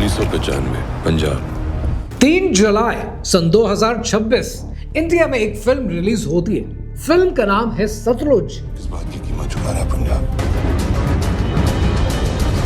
1995 पंजाब। 3 जुलाई सन 2026 India में एक film release होती है। फिल्म का नाम है सतलुज। इस बात की कीमत चुका रहा है पंजाब।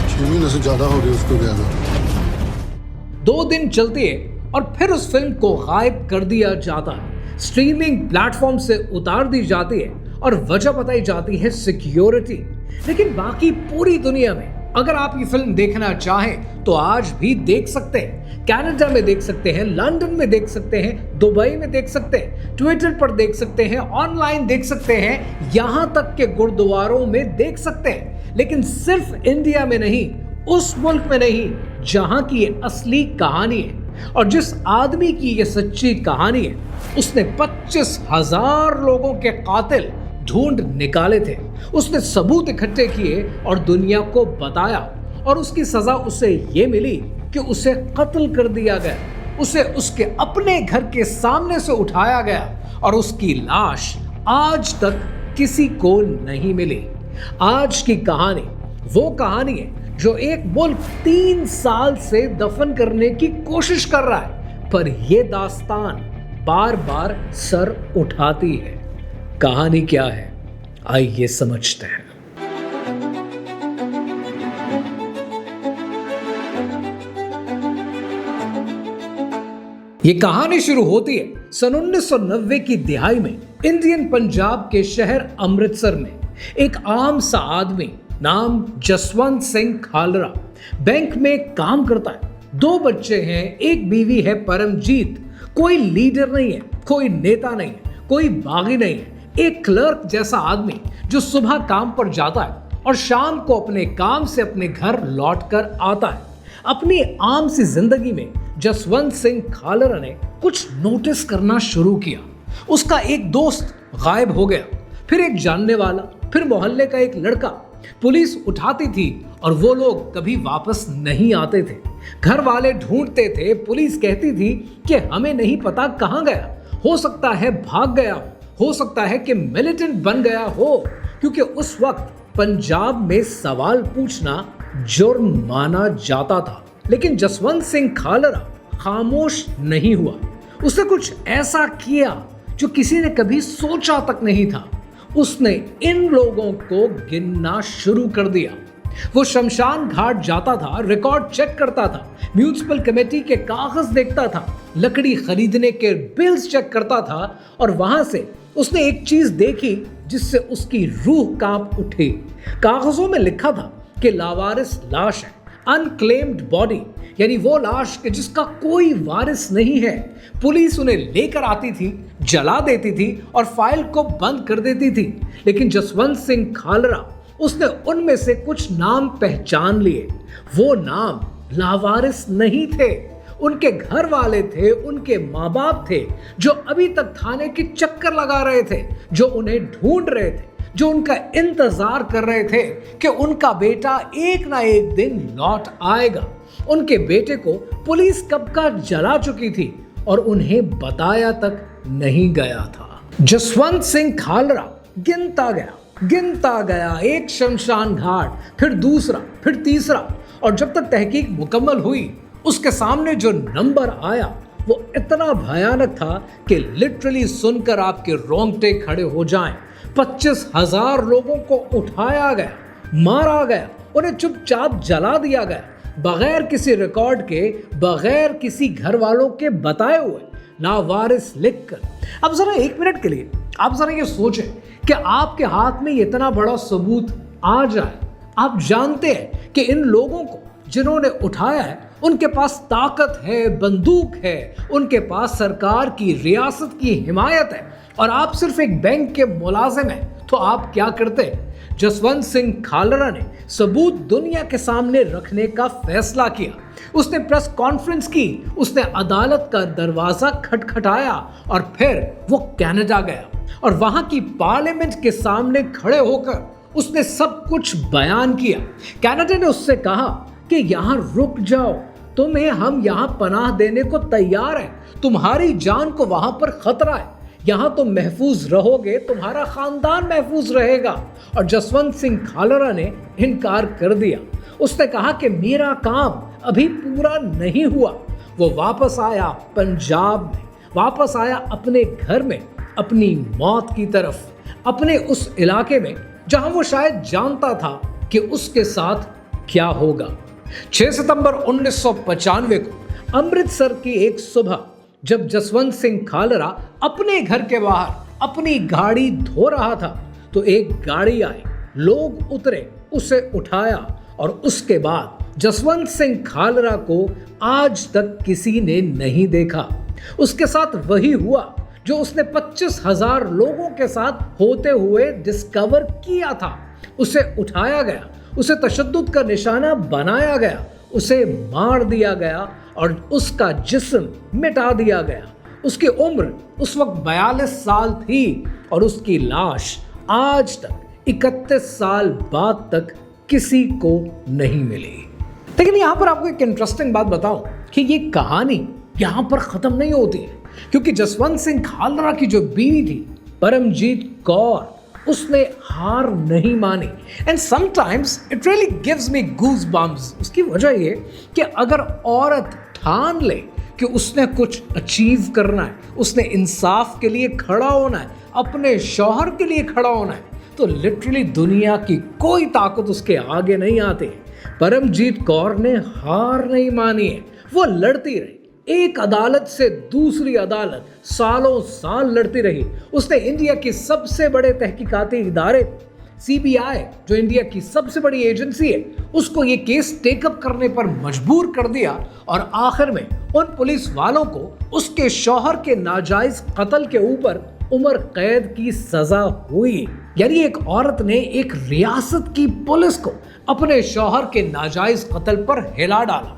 6 महीने से ज्यादा हो गए उसको गया था। 2 दिन चलती है और फिर उस फिल्म को गायब कर दिया जाता है। स्ट्रीमिंग प्लेटफॉर्म से उतार दी जाती है और वजह बताई जाती है सिक्योरिटी। लेकिन बाकी पूरी दुनिया में अगर आप ये फिल्म देखना चाहें तो आज भी देख सकते हैं। कनाडा में देख सकते हैं, लंदन में देख सकते हैं, दुबई में देख सकते हैं, ट्विटर पर देख सकते हैं, ऑनलाइन देख सकते हैं, यहां तक के गुरुद्वारों में देख सकते हैं। लेकिन सिर्फ इंडिया में नहीं, उस मुल्क में नहीं जहां की ये असली कहानी है और जिस आदमी की ये सच्ची कहानी है, उसने 25,000 लोगों के कातिल ढूंढ निकाले थे। उसने सबूत इकट्ठे किए और दुनिया को बताया और उसकी सजा उसे ये मिली कि उसे कत्ल कर दिया गया। उसे उसके अपने घर के सामने से उठाया गया और उसकी लाश आज तक किसी को नहीं मिली। आज की कहानी वो कहानी है जो एक मुल्क 3 साल से दफन करने की कोशिश कर रहा है, पर यह दास्तान बार बार सर उठाती है। कहानी क्या है, आइए समझते हैं। ये कहानी शुरू होती है सन 1990 की दिहाई में इंडियन पंजाब के शहर अमृतसर में। एक आम सा आदमी नाम जसवंत सिंह खालरा बैंक में काम करता है। 2 बच्चे हैं, एक बीवी है परमजीत। कोई लीडर नहीं है, कोई नेता नहीं है, कोई बागी नहीं है। एक क्लर्क जैसा आदमी जो सुबह काम पर जाता है और शाम को अपने काम से अपने घर लौटकर आता है। अपनी आम सी जिंदगी में जसवंत सिंह खालरा ने कुछ नोटिस करना शुरू किया। उसका एक दोस्त गायब हो गया, फिर एक जानने वाला, फिर मोहल्ले का एक लड़का। पुलिस उठाती थी और वो लोग कभी वापस नहीं आते थे। घर वाले ढूंढते थे, पुलिस कहती थी कि हमें नहीं पता कहाँ गया। हो सकता है भाग गया हो सकता है कि मिलिटेंट बन गया हो, क्योंकि उस वक्त पंजाब में सवाल पूछना जुर्म माना जाता था। लेकिन जसवंत सिंह खालरा खामोश नहीं हुआ। उसने कुछ ऐसा किया जो किसी ने कभी सोचा तक नहीं था। उसने इन लोगों को गिनना शुरू कर दिया। वो शमशान घाट जाता था, रिकॉर्ड चेक करता था, म्युनिसिपल कमेटी के कागज देखता था, लकड़ी खरीदने के बिल्स चेक करता था और वहां से उसने एक चीज देखी जिससे उसकी रूह कांप उठी। कागजों में लिखा था कि लावारिस लाश है, अनक्लेम्ड बॉडी, यानी वो लाश कि जिसका कोई वारिस नहीं है। पुलिस उन्हें लेकर आती थी, जला देती थी और फाइल को बंद कर देती थी। लेकिन जसवंत सिंह खालरा उसने उनमें से कुछ नाम पहचान लिए। वो नाम लावारिस नहीं थे, उनके घर वाले थे, उनके माँ बाप थे जो अभी तक थाने की चक्कर लगा रहे थे, जो उन्हें ढूंढ रहे थे, जो उनका इंतजार कर रहे थे कि उनका बेटा एक ना एक दिन लौट आएगा। उनके बेटे को पुलिस कब का जला चुकी थी और उन्हें बताया तक नहीं गया था। जसवंत सिंह खालरा गिनता गया, एक शमशान घाट, फिर दूसरा, फिर तीसरा, और जब तक तहकीक मुकम्मल हुई उसके सामने जो नंबर आया वो इतना भयानक था कि लिटरली सुनकर आपके रोंगटे खड़े हो जाएं। 25,000 लोगों को उठाया गया, मारा गया, उन्हें चुपचाप जला दिया गया, बगैर किसी रिकॉर्ड के, बगैर किसी घर वालों के बताए हुए, लावारिस लिखकर। अब जरा 1 मिनट के लिए आप जरा ये सोचें कि आपके हाथ में इतना बड़ा सबूत आ जाए। आप जानते हैं कि इन लोगों को जिन्होंने उठाया है उनके पास ताकत है, बंदूक है, उनके पास सरकार की, रियासत की हिमायत है और आप सिर्फ एक बैंक के मुलाजिम हैं, तो आप क्या करते? जसवंत सिंह खालरा ने सबूत दुनिया के सामने रखने का फैसला किया। उसने प्रेस कॉन्फ्रेंस की, उसने अदालत का दरवाजा खटखटाया और फिर वो कनाडा गया और वहां की पार्लियामेंट के सामने खड़े होकर उसने सब कुछ बयान किया। कनाडा ने उससे कहा कि यहां रुक जाओ, तुम्हें हम यहां पनाह देने को तैयार हैं, तुम्हारी जान को वहां पर खतरा है, यहां तुम महफूज रहोगे, तुम्हारा खानदान महफूज रहेगा। और जसवंत सिंह खालरा ने इनकार कर दिया। उसने कहा कि मेरा काम अभी पूरा नहीं हुआ। वो वापस आया पंजाब में, वापस आया अपने घर में, अपनी मौत की तरफ, अपने उस इलाके में जहां वो शायद जानता था कि उसके साथ क्या होगा। 6 सितंबर 1995 को अमृतसर की एक सुबह जब जसवंत सिंह खालरा अपने घर के बाहर अपनी गाड़ी धो रहा था तो एक गाड़ी आई, लोग उतरे, उसे उठाया और उसके बाद जसवंत सिंह खालरा को आज तक किसी ने नहीं देखा। उसके साथ वही हुआ जो उसने 25,000 लोगों के साथ होते हुए डिस्कवर किया था। उसे उठाया गया, उसे तशद्दुद का निशाना बनाया गया, उसे मार दिया गया और उसका जिस्म मिटा दिया गया। उसकी उम्र उस वक्त 42 साल थी और उसकी लाश आज तक 31 साल बाद तक किसी को नहीं मिली। लेकिन यहां पर आपको एक इंटरेस्टिंग बात बताऊं कि ये कहानी यहां पर खत्म नहीं होती है, क्योंकि जसवंत सिंह खालरा की जो बीवी थी परमजीत कौर, उसने हार नहीं मानी। And sometimes it really gives me goose bumps. उसकी वजह ये कि अगर औरत ठान ले कि उसने कुछ अचीव करना है, उसने इंसाफ के लिए खड़ा होना है, अपने शौहर के लिए खड़ा होना है, तो लिटरली दुनिया की कोई ताकत उसके आगे नहीं आती। परमजीत कौर ने हार नहीं मानी है, वो लड़ती रही, एक अदालत से दूसरी अदालत सालों साल लड़ती रही। उसने इंडिया के सबसे बड़े तहकीकाती इदारे CBI, जो इंडिया की सबसे बड़ी एजेंसी है, उसको ये केस टेकअप करने पर मजबूर कर दिया और आखिर में उन पुलिस वालों को उसके शौहर के नाजायज कत्ल के ऊपर उम्र कैद की सजा हुई। यानी एक औरत ने एक रियासत की पुलिस को अपने शौहर के नाजायज कत्ल पर हिला डाला।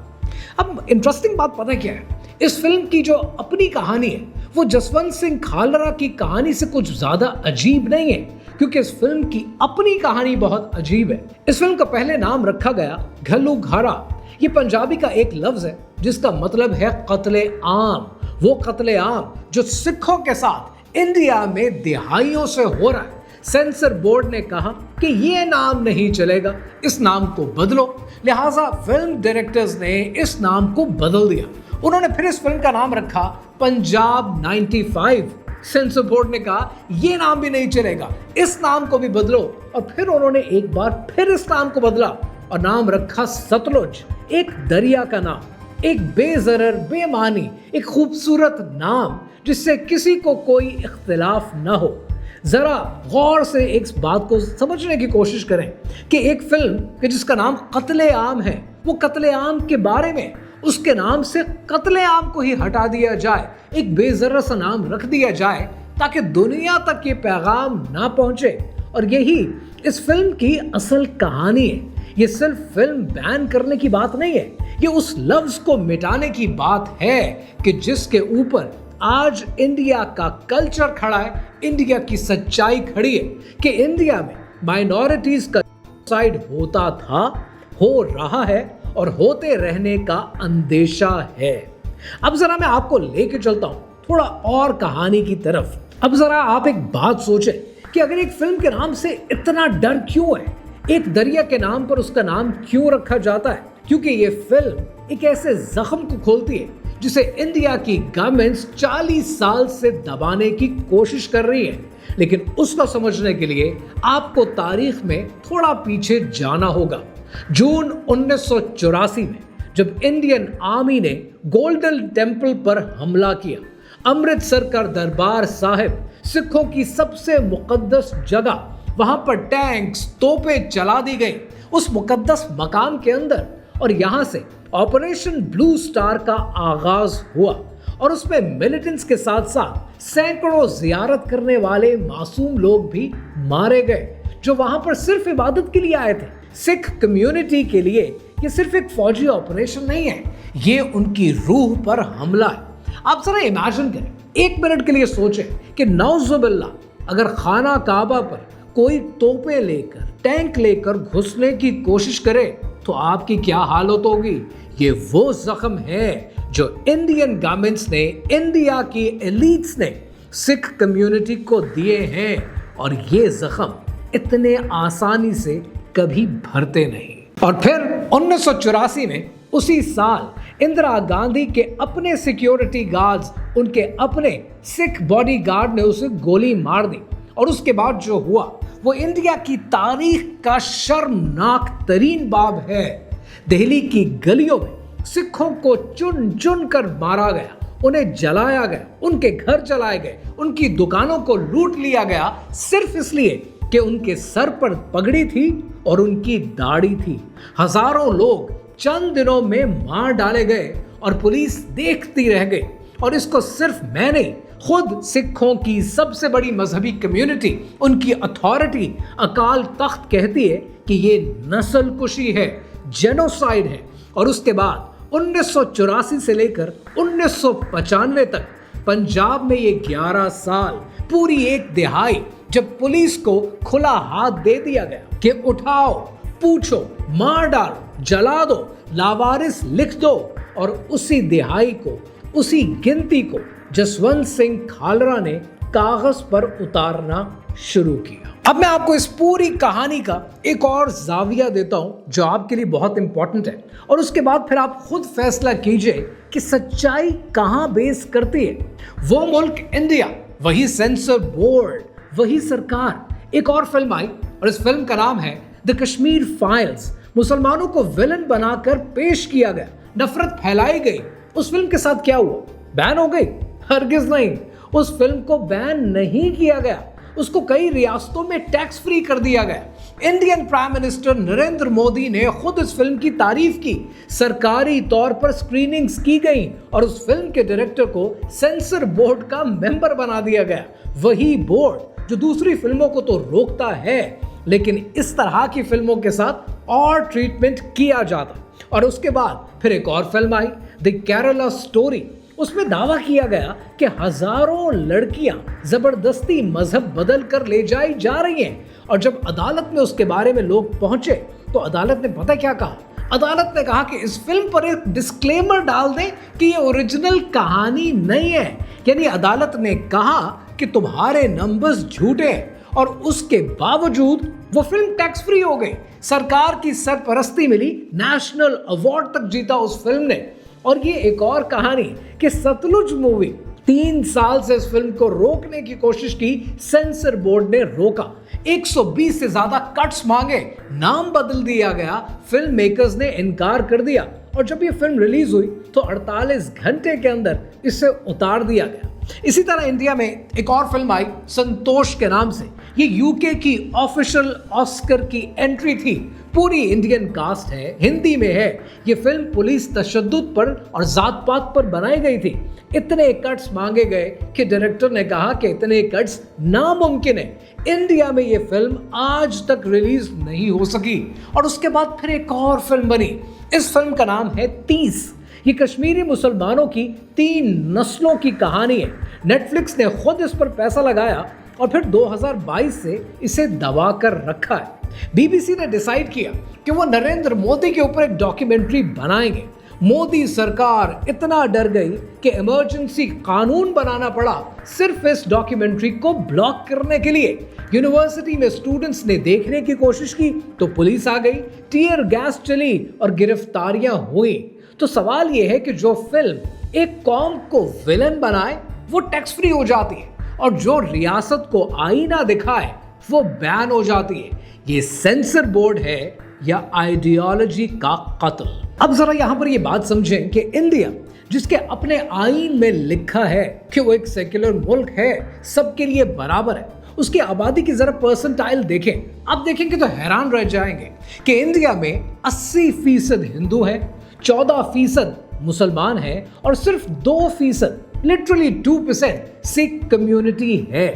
अब इंटरेस्टिंग बात पता क्या है, इस फिल्म की जो अपनी कहानी है वो जसवंत सिंह खालरा की कहानी से कुछ ज्यादा अजीब नहीं है, क्योंकि इस फिल्म की अपनी कहानी बहुत अजीब है। इस फिल्म का पहले नाम रखा गया घल्लू घारा। ये पंजाबी का एक लफ्ज है जिसका मतलब है कत्ले आम। वो कत्ले आम जो सिखों के साथ इंडिया में दिहाइयों से हो रहा है। सेंसर बोर्ड ने कहा कि ये नाम नहीं चलेगा, इस नाम को बदलो। लिहाजा फिल्म डायरेक्टर्स ने इस नाम को बदल दिया। उन्होंने फिर इस फिल्म का नाम रखा पंजाब 95। सेंसर बोर्ड ने कहा ये नाम भी नहीं चलेगा, इस नाम को भी बदलो। और फिर उन्होंने एक बार फिर इस नाम को बदला और नाम रखा सतलुज, एक दरिया का नाम, एक बेजरर, बेमानी, एक खूबसूरत नाम जिससे किसी को कोई इख्तिलाफ ना हो। जरा गौर से एक बात को समझने की कोशिश करें कि एक फिल्म जिसका नाम कत्ले आम है, वो कत्ले आम के बारे में उसके नाम से कत्ले आम को ही हटा दिया जाए, एक बेजर्रा सा नाम रख दिया जाए ताकि दुनिया तक ये पैगाम ना पहुंचे। और यही इस फिल्म की असल कहानी है। ये सिर्फ फिल्म बैन करने की बात नहीं है, ये उस लफ्ज को मिटाने की बात है कि जिसके ऊपर आज इंडिया का कल्चर खड़ा है, इंडिया की सच्चाई खड़ी है कि इंडिया में माइनॉरिटीज का साइड होता था, हो रहा है और होते रहने का अंदेशा है। अब जरा मैं आपको लेके चलता हूं थोड़ा और कहानी की तरफ। अब जरा आप एक बात सोचें कि अगर एक फिल्म के नाम से इतना डर क्यों है, एक दरिया के नाम पर उसका नाम क्यों रखा जाता है? क्योंकि ये फिल्म एक ऐसे जख्म को खोलती है जिसे इंडिया की गवर्नमेंट्स 40 साल से दबाने की कोशिश कर रही है। लेकिन उसको समझने के लिए आपको तारीख में थोड़ा पीछे जाना होगा। जून 1984 में जब इंडियन आर्मी ने गोल्डन टेम्पल पर हमला किया, अमृतसर का दरबार साहिब, सिखों की सबसे मुकद्दस जगह, वहां पर टैंक्स, तोपें चला दी गई उस मुकद्दस मकाम के अंदर। और यहां से ऑपरेशन ब्लू स्टार का आगाज हुआ और उसमें मिलिटेंट्स के साथ साथ सैकड़ों जियारत करने वाले मासूम लोग भी मारे गए जो वहां पर सिर्फ इबादत के लिए आए थे। सिख कम्युनिटी के लिए ये सिर्फ एक फौजी ऑपरेशन नहीं है, ये उनकी रूह पर हमला है। आप जरा इमेजिन करें, एक मिनट के लिए सोचें कि नौजुबिल्ला अगर खाना काबा पर कोई तोपें लेकर, टैंक लेकर घुसने की कोशिश करे तो आपकी क्या हालत होगी। ये वो जख्म है जो इंडियन गवर्नमेंट्स ने, इंडिया की एलीट्स ने सिख कम्युनिटी को दिए हैं और ये जख्म इतने आसानी से कभी भरते नहीं। और फिर 1984 में उसी साल इंदिरा गांधी के अपने सिक्योरिटी गार्ड्स, उनके अपने सिख बॉडीगार्ड ने उसे गोली मार दी। और उसके बाद जो हुआ वो इंडिया की तारीख का शर्मनाक तरीन बाब है। दिल्ली की गलियों में सिखों को चुन चुन कर मारा गया, उन्हें जलाया गया, उनके घर जलाए गए, उनकी दुकानों को लूट लिया गया, सिर्फ इसलिए कि उनके सर पर पगड़ी थी और उनकी दाढ़ी थी। हजारों लोग चंद दिनों में मार डाले गए और पुलिस देखती रह गई। और इसको सिर्फ मैं नहीं, खुद सिखों की सबसे बड़ी मजहबी कम्युनिटी, उनकी अथॉरिटी अकाल तख्त कहती है कि ये नस्लकुशी है, जेनोसाइड है। और उसके बाद 1984 से लेकर 1995 तक पंजाब में ये 11 साल, पूरी एक दिहाई, जब पुलिस को खुला हाथ दे दिया गया कि उठाओ, पूछो, मार डालो, जला दो, लावारिस लिख दो, और उसी दिहाई को, उसी गिनती को जसवंत सिंह खालरा ने कागज पर उतारना शुरू किया। अब मैं आपको इस पूरी कहानी का एक और जाविया देता हूं जो आपके लिए बहुत इंपॉर्टेंट है, और उसके बाद फिर आप खुद फैसला कीजिए कि सच्चाई कहां बेस करती है। वो मुल्क इंडिया, वही सेंसर बोर्ड, वही सरकार। एक और फिल्म आई और इस फिल्म का नाम है द कश्मीर फाइल्स। मुसलमानों को विलन बनाकर पेश किया गया, नफरत फैलाई गई। उस फिल्म के साथ क्या हुआ? बैन हो गई? हरगिज नहीं, उस फिल्म को बैन नहीं किया गया, उसको कई रियासतों में टैक्स फ्री कर दिया गया। Indian prime minister Narendra Modi ने खुद इस फिल्म की तारीफ की, सरकारी तौर पर स्क्रीनिंग्स की गई और उस फिल्म के डायरेक्टर को सेंसर बोर्ड का मेंबर बना दिया गया। वही बोर्ड जो दूसरी फिल्मों को तो रोकता है, लेकिन इस तरह की फिल्मों के साथ और ट्रीटमेंट किया जाता। और उसके बाद फिर एक और film I the Kerala story. उसमें दावा किया गया कि हजारों लड़कियां जबरदस्ती मजहब बदल कर ले जाई जा रही हैं। और जब अदालत में उसके बारे में लोग पहुंचे तो अदालत ने पता क्या कहा? अदालत ने कहा कि इस फिल्म पर एक डिस्क्लेमर डाल दें कि ये ओरिजिनल कहानी नहीं है। यानी अदालत ने कहा कि तुम्हारे नंबर्स झूठे हैं, और उसके बावजूद वो फिल्म टैक्स फ्री हो गई। सरकार की सरपरस्ती मिली, नेशनल अवार्ड तक जीता उस फिल्म ने। और ये एक और कहानी कि सतलुज मूवी, 3 साल से इस फिल्म को रोकने की कोशिश की, सेंसर बोर्ड ने रोका। 120 से ज्यादा कट्स मांगे, नाम बदल दिया गया, फिल्म मेकर्स ने इनकार कर दिया। और जब ये फिल्म रिलीज हुई तो 48 घंटे के अंदर इसे उतार दिया गया। इसी तरह इंडिया में एक और फिल्म आई संतोष के नाम से। ये यूके की ऑफिशियल ऑस्कर की एंट्री थी। पूरी इंडियन कास्ट है, हिंदी में है। ये फिल्म पुलिस तशद्दुद पर और जात पात पर बनाई गई थी। इतने कट्स मांगे गए कि डायरेक्टर ने कहा कि इतने कट्स नामुमकिन है, इंडिया में ये फिल्म आज तक रिलीज नहीं हो सकी। और उसके बाद फिर एक और फिल्म बनी। इस फिल्म का नाम है 30। ये कश्मीरी मुसलमानों की 3 नस्लों की कहानी है। नेटफ्लिक्स ने खुद इस पर पैसा लगाया और फिर 2022 से इसे दबा कर रखा है। बीबीसी ने डिसाइड किया कि वो नरेंद्र मोदी के ऊपर एक डॉक्यूमेंट्री बनाएंगे। मोदी सरकार इतना डर गई कि इमरजेंसी कानून बनाना पड़ा सिर्फ इस डॉक्यूमेंट्री को ब्लॉक करने के लिए। यूनिवर्सिटी में स्टूडेंट्स ने देखने की कोशिश की तो पुलिस आ गई, टीयर गैस चली और गिरफ्तारियां हुई। तो सवाल यह है कि जो फिल्म एक कौम को विलन बनाए वो टैक्स फ्री हो जाती है, और जो रियासत को आईना दिखाए वो बैन हो जाती है। ये सेंसर बोर्ड है या आइडियोलॉजी का कत्ल? अब जरा यहां पर ये बात समझें कि इंडिया, जिसके अपने आईन में लिखा है कि वो एक सेक्युलर मुल्क है, सबके लिए बराबर है, उसकी आबादी की जरा परसेंटाइल देखें। आप देखेंगे तो हैरान रह जाएंगे कि इंडिया में 80% हिंदू है, 14% मुसलमान है और सिर्फ 2%, लिटरली 2% सिख कम्युनिटी है।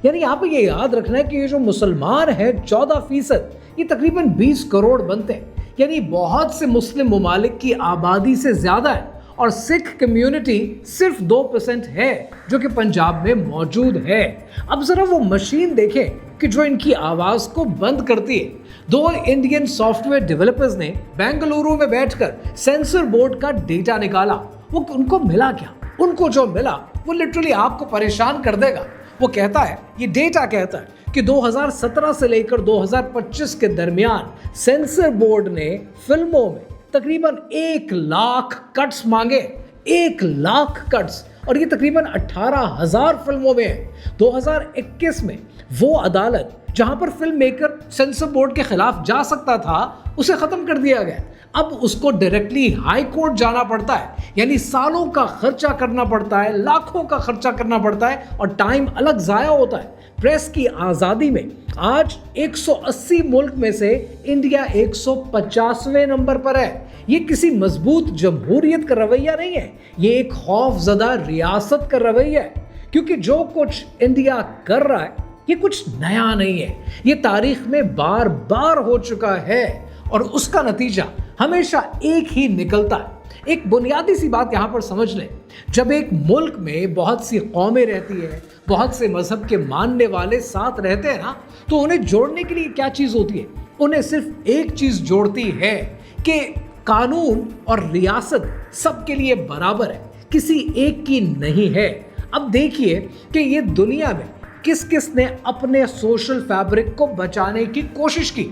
यानी यहाँ पे ये याद रखना है कि ये जो मुसलमान है 14%, ये तकरीबन 20 करोड़ बनते हैं। यानी बहुत से मुस्लिम ममालिक की आबादी से ज्यादा है। और सिख कम्युनिटी सिर्फ 2% है जो कि पंजाब में मौजूद है। अब जरा वो मशीन देखें कि जो इनकी आवाज को बंद करती है। 2 इंडियन सॉफ्टवेयर डेवलपर्स ने बेंगलुरु में बैठकर सेंसर बोर्ड का डेटा निकाला। वो उनको मिला क्या? उनको जो मिला वो लिटरली आपको परेशान कर देगा। वो कहता है, ये डेटा कहता है कि 2017 से लेकर 2025 के दरमियान सेंसर बोर्ड ने फिल्मों में तकरीबन 1 लाख कट्स मांगे, 1 लाख कट्स, और ये तकरीबन 18,000 फिल्मों में है। 2021 में वो अदालत जहां पर फिल्म मेकर सेंसर बोर्ड के खिलाफ जा सकता था, उसे खत्म कर दिया गया। अब उसको डायरेक्टली हाई कोर्ट जाना पड़ता है, यानी सालों का खर्चा करना पड़ता है, लाखों का खर्चा करना पड़ता है, और टाइम अलग जाया होता है। प्रेस की आज़ादी में आज 180 मुल्क में से इंडिया 150वें नंबर पर है। ये किसी मजबूत जमहूरियत का रवैया नहीं है, ये एक खौफजदा रियासत का रवैया है। क्योंकि जो कुछ इंडिया कर रहा है ये कुछ नया नहीं है, ये तारीख में बार बार हो चुका है, और उसका नतीजा हमेशा एक ही निकलता है। एक बुनियादी सी बात यहाँ पर समझ लें, जब एक मुल्क में बहुत सी कौमें रहती है, बहुत से मजहब के मानने वाले साथ रहते हैं ना, तो उन्हें जोड़ने के लिए क्या चीज़ होती है? उन्हें सिर्फ एक चीज़ जोड़ती है कि कानून और रियासत सबके लिए बराबर है, किसी एक की नहीं है। अब देखिए कि ये दुनिया में किस किस ने अपने सोशल फैब्रिक को बचाने की कोशिश की।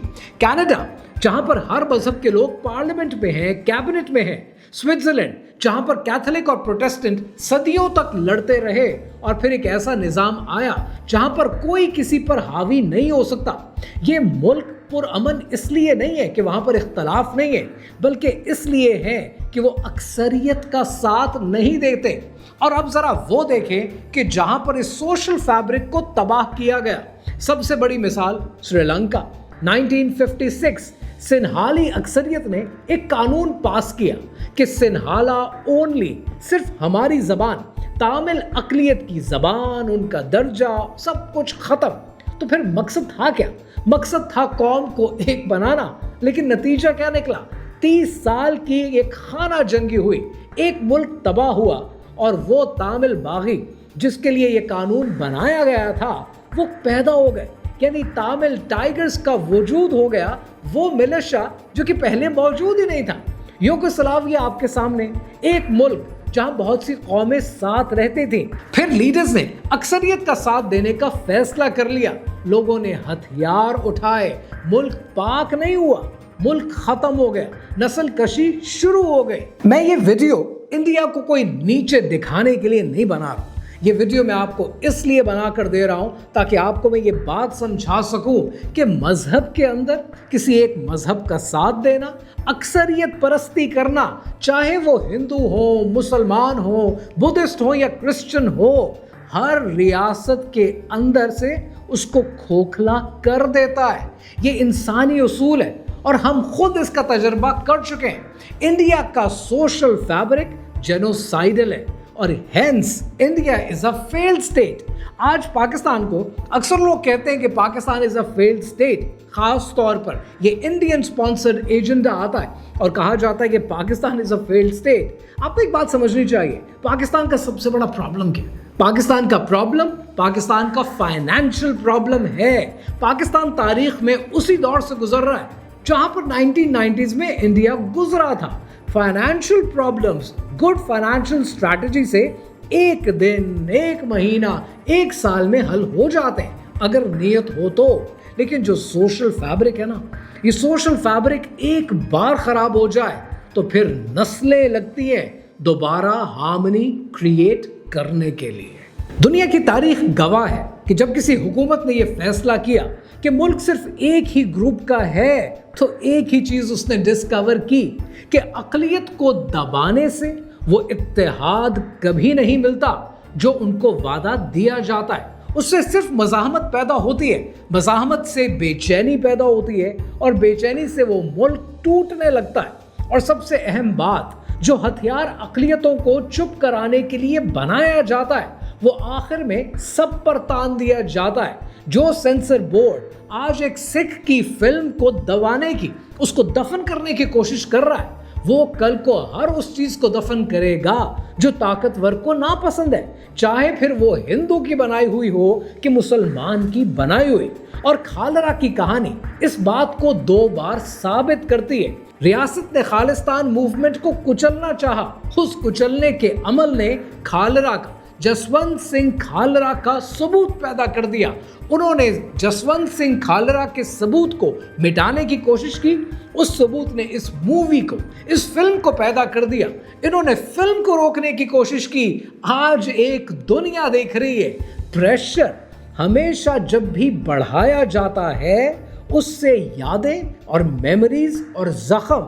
कनाडा, जहां पर हर मजहब के लोग पार्लियामेंट में हैं, कैबिनेट में हैं। स्विट्जरलैंड, जहां पर कैथोलिक और प्रोटेस्टेंट सदियों तक लड़ते रहे, और फिर एक ऐसा निजाम आया जहां पर कोई किसी पर हावी नहीं हो सकता। ये मुल्क पुरअमन इसलिए नहीं है कि वहां पर इख्तलाफ नहीं है, बल्कि इसलिए है कि वो अक्सरियत का साथ नहीं देते। और अब जरा वो देखें कि जहां पर इस सोशल फैब्रिक को तबाह किया गया। सबसे बड़ी मिसाल श्रीलंका। 1956 सिन्हाली अक्सरियत ने एक कानून पास किया कि सिन्हाला ओनली, सिर्फ हमारी जबान, तामिल अकलियत की जबान, उनका दर्जा, सब कुछ खत्म। तो फिर मकसद था क्या? मकसद था कौम को एक बनाना, लेकिन नतीजा क्या निकला? 30 साल की एक खाना जंगी हुई, एक मुल्क तबाह हुआ, और वो तामिल बागी जिसके लिए ये कानून बनाया गया था वो पैदा हो गए, यानी तामिल टाइगर्स का वजूद हो गया, वो मिलिशिया जो कि पहले मौजूद ही नहीं था। यूगोस्लाविया आपके सामने, एक मुल्क जहां बहुत सी कौमें साथ रहती थी। फिर लीडर्स ने अक्सरियत का साथ देने का फैसला कर लिया, लोगों ने हथियार उठाए, मुल्क पाक नहीं हुआ, मुल्क खत्म हो गया, नस्ल कशी शुरू हो गई। मैं ये वीडियो इंडिया को कोई नीचे दिखाने के लिए नहीं बना रहा, ये वीडियो मैं आपको इसलिए बनाकर दे रहा हूं ताकि आपको मैं ये बात समझा सकूं कि मजहब के अंदर किसी एक मजहब का साथ देना, अक्सरियत परस्ती करना, चाहे वो हिंदू हो, मुसलमान हो, बुद्धिस्ट हो या क्रिश्चियन हो, हर रियासत के अंदर से उसको खोखला कर देता है। ये इंसानी उसूल है और हम खुद इसका तजर्बा कर चुके हैं। इंडिया का सोशल फैब्रिक जेनोसाइडल है और hence India is a failed state. आज पाकिस्तान को अक्सर लोग कहते हैं कि Pakistan is a failed state, खास तौर पर ये इंडियन स्पॉन्सर्ड एजेंडा आता है और कहा जाता है कि Pakistan is a failed state. आपको एक बात समझनी चाहिए, पाकिस्तान का सबसे बड़ा प्रॉब्लम क्या है? पाकिस्तान का प्रॉब्लम पाकिस्तान का फाइनेंशियल प्रॉब्लम है। पाकिस्तान तारीख में उसी दौर से गुजर रहा है जहां पर 1990s में इंडिया गुजरा था। Financial problems good financial strategy से एक दिन, एक महीना, एक साल में हल हो जाते हैं अगर नियत हो तो। लेकिन जो सोशल फैब्रिक है ना, ये सोशल फैब्रिक एक बार खराब हो जाए तो फिर नस्लें लगती हैं दोबारा हार्मनी क्रिएट करने के लिए। दुनिया की तारीख गवाह है कि जब किसी हुकूमत ने यह फैसला किया कि मुल्क सिर्फ एक ही ग्रुप का है, तो एक ही चीज उसने डिस्कवर की कि अक़लियत को दबाने से वो इत्तेहाद कभी नहीं मिलता जो उनको वादा दिया जाता है। उससे सिर्फ मज़ाहमत पैदा होती है, मज़ाहमत से बेचैनी पैदा होती है और बेचैनी से वो मुल्क टूटने लगता है। और सबसे अहम बात, जो हथियार अक़लियतों को चुप कराने के लिए बनाया जाता है वो आखिर में सब पर तान दिया जाता है। जो सेंसर बोर्ड आज एक सिख की फिल्म को दबाने की, उसको दफन करने की कोशिश कर रहा है, वो कल को हर उस चीज को दफन करेगा जो ताकतवर को नापसंद है, चाहे फिर वो हिंदू की बनाई हुई हो कि मुसलमान की बनाई हुई। और खालरा की कहानी इस बात को 2 बार साबित करती है। रियासत ने खालिस्तान मूवमेंट को कुचलना चाहा, उस कुचलने के अमल ने खालरा का, जसवंत सिंह खालरा का सबूत पैदा कर दिया। उन्होंने जसवंत सिंह खालरा के सबूत को मिटाने की कोशिश की। उस सबूत ने इस मूवी को, इस फिल्म को पैदा कर दिया। इन्होंने फिल्म को रोकने की कोशिश की। आज एक दुनिया देख रही है। प्रेशर हमेशा जब भी बढ़ाया जाता है, उससे यादें और मेमोरीज और जख्म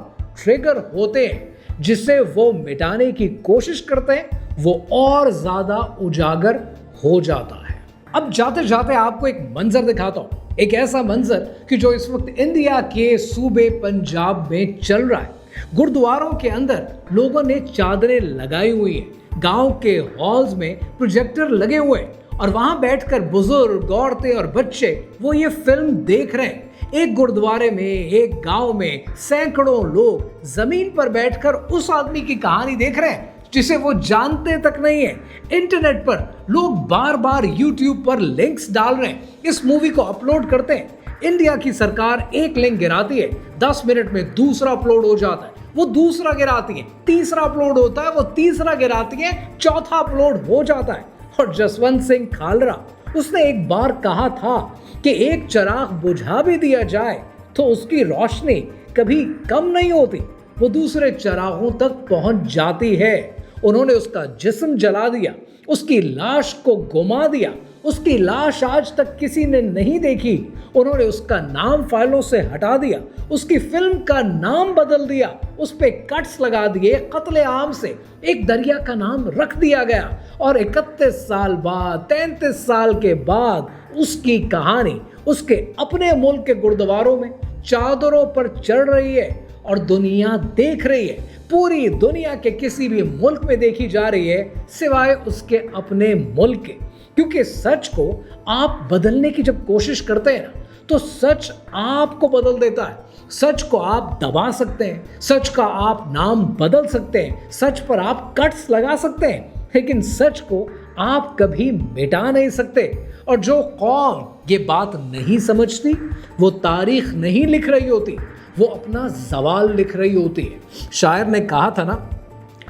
ट्रिगर होते हैं, जिसे वो मिटाने की कोशिश करते हैं, वो और ज्यादा उजागर हो जाता है। अब जाते जाते आपको एक मंजर दिखाता हूं, एक ऐसा मंजर कि जो इस वक्त इंडिया के सूबे पंजाब में चल रहा है। गुरुद्वारों के अंदर लोगों ने चादरें लगाई हुई हैं, गांव के हॉल्स में प्रोजेक्टर लगे हुए हैं और वहां बैठकर बुजुर्ग, औरतें और बच्चे वो ये फिल्म देख रहे हैं। एक गुरुद्वारे में, एक गांव में सैकड़ों लोग जमीन पर बैठकर उस आदमी की कहानी देख रहे हैं जिसे वो जानते तक नहीं है। इंटरनेट पर लोग बार बार यूट्यूब पर लिंक्स डाल रहे हैं, इस मूवी को अपलोड करते हैं। इंडिया की सरकार एक लिंक गिराती है, 10 मिनट में दूसरा अपलोड हो जाता है, वो दूसरा गिराती है, तीसरा अपलोड होता है, वो तीसरा गिराती है, चौथा अपलोड हो जाता है। और जसवंत सिंह खालरा, उसने एक बार कहा था कि एक चिराग बुझा भी दिया जाए तो उसकी रोशनी कभी कम नहीं होती, वो दूसरे चिरागों तक पहुंच जाती है। उन्होंने उसका जिस्म जला दिया, उसकी लाश को गुमा दिया, उसकी लाश आज तक किसी ने नहीं देखी। उन्होंने उसका नाम फाइलों से हटा दिया, उसकी फिल्म का नाम बदल दिया, उस पे कट्स लगा दिए, कत्ले आम से एक दरिया का नाम रख दिया गया। और 31 साल बाद, 33 साल के बाद उसकी कहानी उसके अपने मुल्क के गुरुद्वारों में चादरों पर चढ़ रही है और दुनिया देख रही है। पूरी दुनिया के किसी भी मुल्क में देखी जा रही है सिवाय उसके अपने मुल्क के। क्योंकि सच को आप बदलने की जब कोशिश करते हैं ना, तो सच आपको बदल देता है। सच को आप दबा सकते हैं, सच का आप नाम बदल सकते हैं, सच पर आप कट्स लगा सकते हैं, लेकिन सच को आप कभी मिटा नहीं सकते। और जो कौम ये बात नहीं समझती, वो तारीख नहीं लिख रही होती, वो अपना ज़वाल लिख रही होती है। शायर ने कहा था ना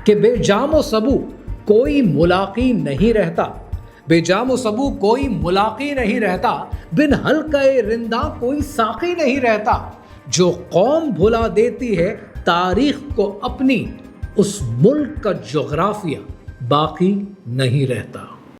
कि बेजामो सबू कोई मुलाकी नहीं रहता, बेजामो सबू कोई मुलाकी नहीं रहता, बिन हल्के रिंदा कोई साकी नहीं रहता। जो कौम भुला देती है तारीख को अपनी, उस मुल्क का जोग्राफिया बाकी नहीं रहता।